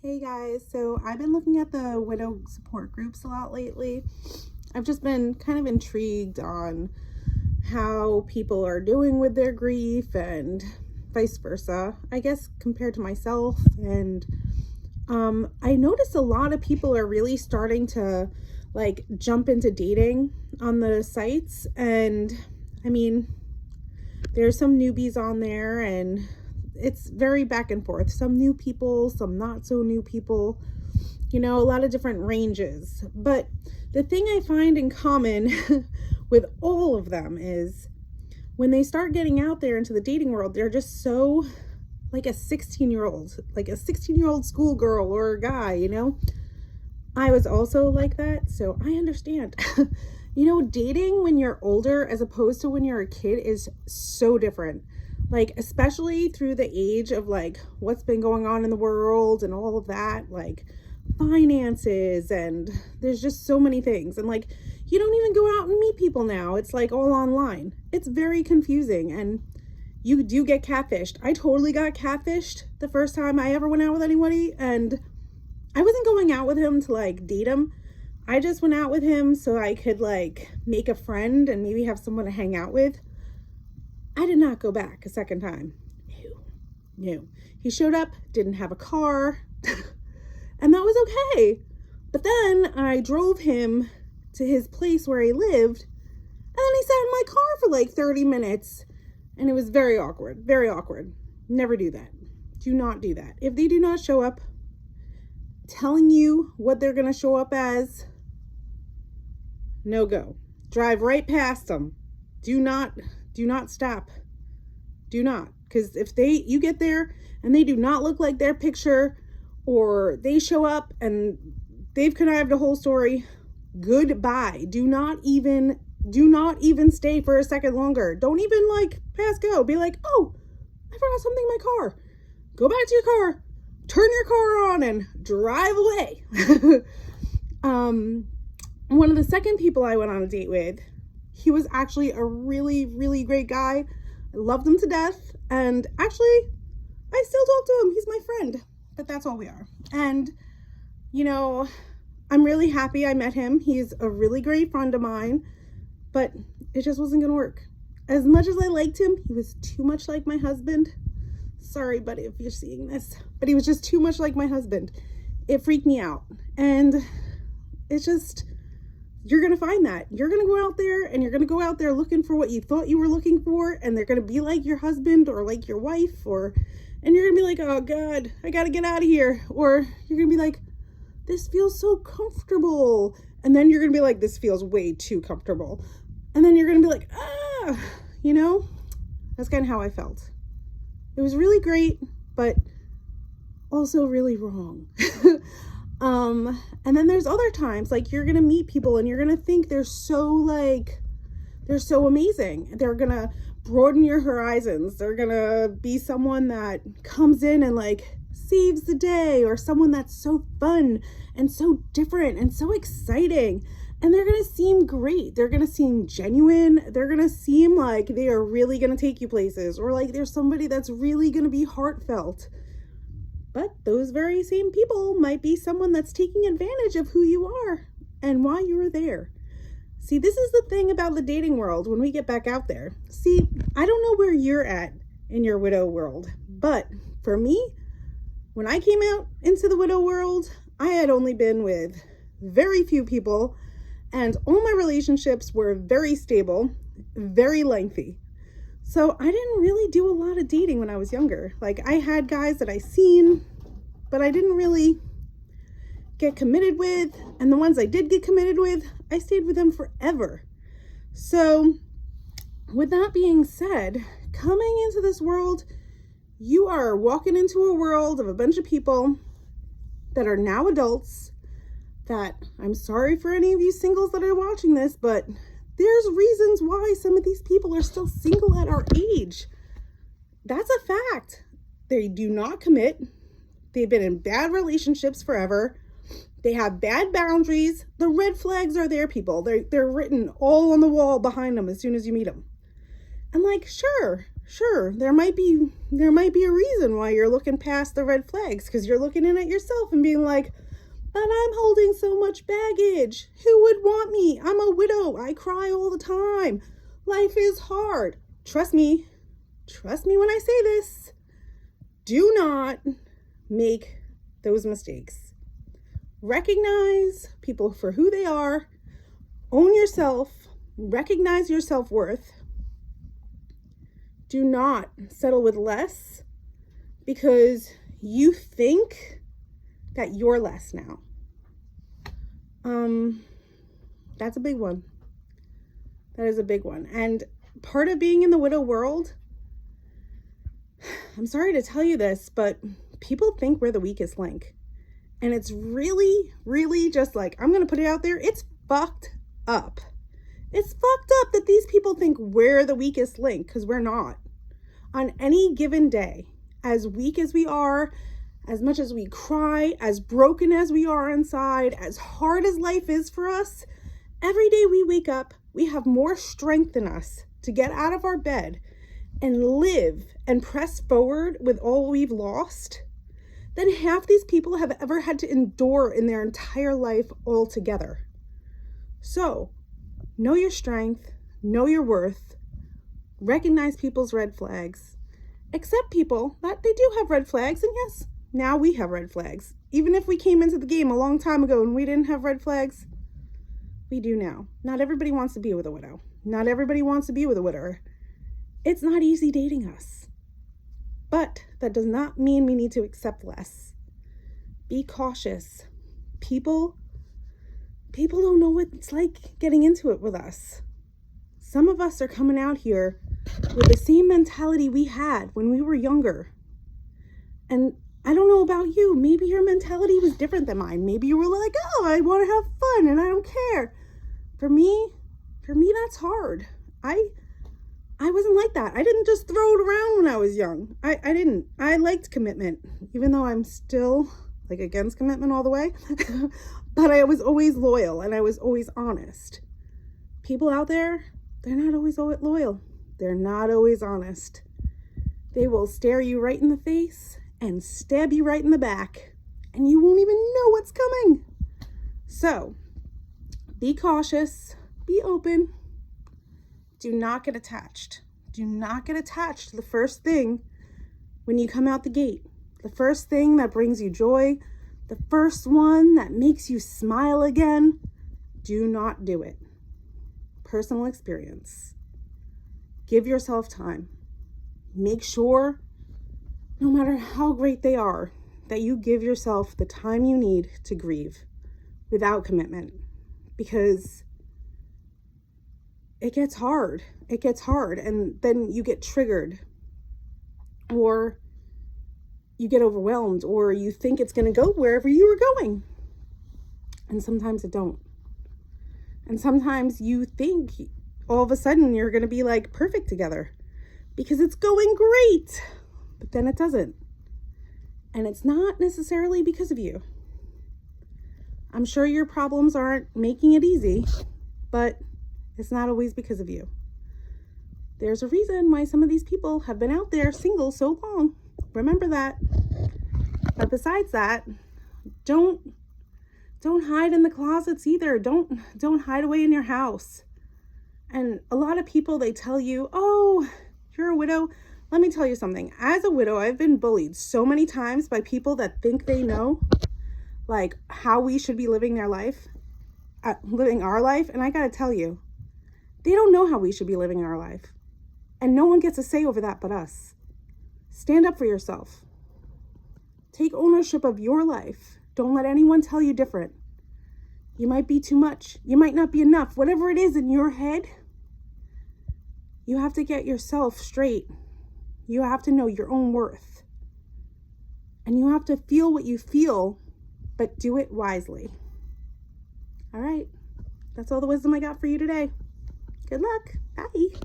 Hey guys, so I've been looking at the widow support groups a lot lately. I've just been kind of intrigued on how people are doing with their grief and vice versa, I guess, compared to myself. And I noticed a lot of people are really starting to jump into dating on the sites. And I mean, there's some newbies on there and it's very back and forth. Some new people, some not so new people, a lot of different ranges. But the thing I find in common with all of them is when they start getting out there into the dating world, they're just so like a 16-year-old, like a 16-year-old schoolgirl or a guy. I was also like that, so I understand. Dating when you're older as opposed to when you're a kid is so different. Like, especially through the age of what's been going on in the world and all of that, like finances, and there's just so many things. And you don't even go out and meet people now. It's like all online. It's very confusing, and you do get catfished. I totally got catfished the first time I ever went out with anybody, and I wasn't going out with him to date him. I just went out with him so I could make a friend and maybe have someone to hang out with. I did not go back a second time. No. He showed up, didn't have a car, and that was okay. But then I drove him to his place where he lived, and then he sat in my car for 30 minutes, and it was very awkward, very awkward. Never do that. Do not do that. If they do not show up telling you what they're going to show up as, no go. Drive right past them. Do not stop. Do not. Because if you get there and they do not look like their picture, or they show up and they've connived a whole story, goodbye. Do not even stay for a second longer. Don't even pass go. Be like, oh, I forgot something in my car. Go back to your car, turn your car on, and drive away. One of the second people I went on a date with, he was actually a really, really great guy. I loved him to death. And actually, I still talk to him. He's my friend. But that's all we are. And, I'm really happy I met him. He's a really great friend of mine. But it just wasn't going to work. As much as I liked him, he was too much like my husband. Sorry, buddy, if you're seeing this. But he was just too much like my husband. It freaked me out. And it's just... you're going to find that. You're going to go out there and you're going to go out there looking for what you thought you were looking for, and they're going to be like your husband or like your wife, and you're going to be like, oh God, I got to get out of here. Or you're going to be like, this feels so comfortable. And then you're going to be like, this feels way too comfortable. And then you're going to be like, that's kind of how I felt. It was really great, but also really wrong. And then there's other times, you're going to meet people and you're going to think they're so amazing. They're going to broaden your horizons. They're going to be someone that comes in and saves the day, or someone that's so fun and so different and so exciting. And they're going to seem great. They're going to seem genuine. They're going to seem like they are really going to take you places, or there's somebody that's really going to be heartfelt. But those very same people might be someone that's taking advantage of who you are and why you were there. See, this is the thing about the dating world when we get back out there. See, I don't know where you're at in your widow world, but for me, when I came out into the widow world, I had only been with very few people, and all my relationships were very stable, very lengthy. So I didn't really do a lot of dating when I was younger. I had guys that I seen, but I didn't really get committed with. And the ones I did get committed with, I stayed with them forever. So with that being said, coming into this world, you are walking into a world of a bunch of people that are now adults, that, I'm sorry for any of you singles that are watching this, but there's reasons why some of these people are still single at our age. That's a fact. They do not commit. They've been in bad relationships forever. They have bad boundaries. The red flags are there, people. They're written all on the wall behind them as soon as you meet them. And Sure, there might be a reason why you're looking past the red flags, because you're looking in at yourself and being like, but I'm holding so much baggage. Who would want me? I'm a widow. I cry all the time. Life is hard. Trust me when I say this. Do not make those mistakes. Recognize people for who they are. Own yourself. Recognize your self-worth. Do not settle with less because you think that you're less now. That's a big one. That is a big one. And part of being in the widow world, I'm sorry to tell you this, but people think we're the weakest link. And it's really, really just like, I'm going to put it out there. It's fucked up. It's fucked up that these people think we're the weakest link, because we're not. On any given day, as weak as we are, as much as we cry, as broken as we are inside, as hard as life is for us, every day we wake up, we have more strength in us to get out of our bed and live and press forward with all we've lost than half these people have ever had to endure in their entire life altogether. So, know your strength, know your worth, recognize people's red flags, accept people that they do have red flags, and yes, now we have red flags. Even if we came into the game a long time ago and we didn't have red flags, we do now. Not everybody wants to be with a widow. Not everybody wants to be with a widower. It's not easy dating us. But that does not mean we need to accept less. Be cautious. People don't know what it's like getting into it with us. Some of us are coming out here with the same mentality we had when we were younger. And I don't know about you. Maybe your mentality was different than mine. Maybe you were like, oh, I want to have fun and I don't care. For me, that's hard. I wasn't like that. I didn't just throw it around when I was young. I didn't. I liked commitment, even though I'm still like against commitment all the way. But I was always loyal and I was always honest. People out there, they're not always loyal. They're not always honest. They will stare you right in the face and stab you right in the back, and you won't even know what's coming. So, be cautious, be open. Do not get attached. Do not get attached to the first thing when you come out the gate. The first thing that brings you joy, the first one that makes you smile again. Do not do it. Personal experience. Give yourself time. Make sure, no matter how great they are, that you give yourself the time you need to grieve without commitment, because it gets hard. It gets hard, and then you get triggered, or you get overwhelmed, or you think it's going to go wherever you were going. And sometimes it don't. And sometimes you think all of a sudden you're going to be like perfect together because it's going great, but then it doesn't. And it's not necessarily because of you. I'm sure your problems aren't making it easy, but it's not always because of you. There's a reason why some of these people have been out there single so long. Remember that. But besides that, don't hide in the closets either. Don't hide away in your house. And a lot of people, they tell you, oh, you're a widow. Let me tell you something. As a widow, I've been bullied so many times by people that think they know, like, how we should be living our life. And I gotta tell you, they don't know how we should be living our life. And no one gets a say over that but us. Stand up for yourself. Take ownership of your life. Don't let anyone tell you different. You might be too much. You might not be enough. Whatever it is in your head, you have to get yourself straight. You have to know your own worth. And you have to feel what you feel, but do it wisely. All right. That's all the wisdom I got for you today. Good luck. Bye.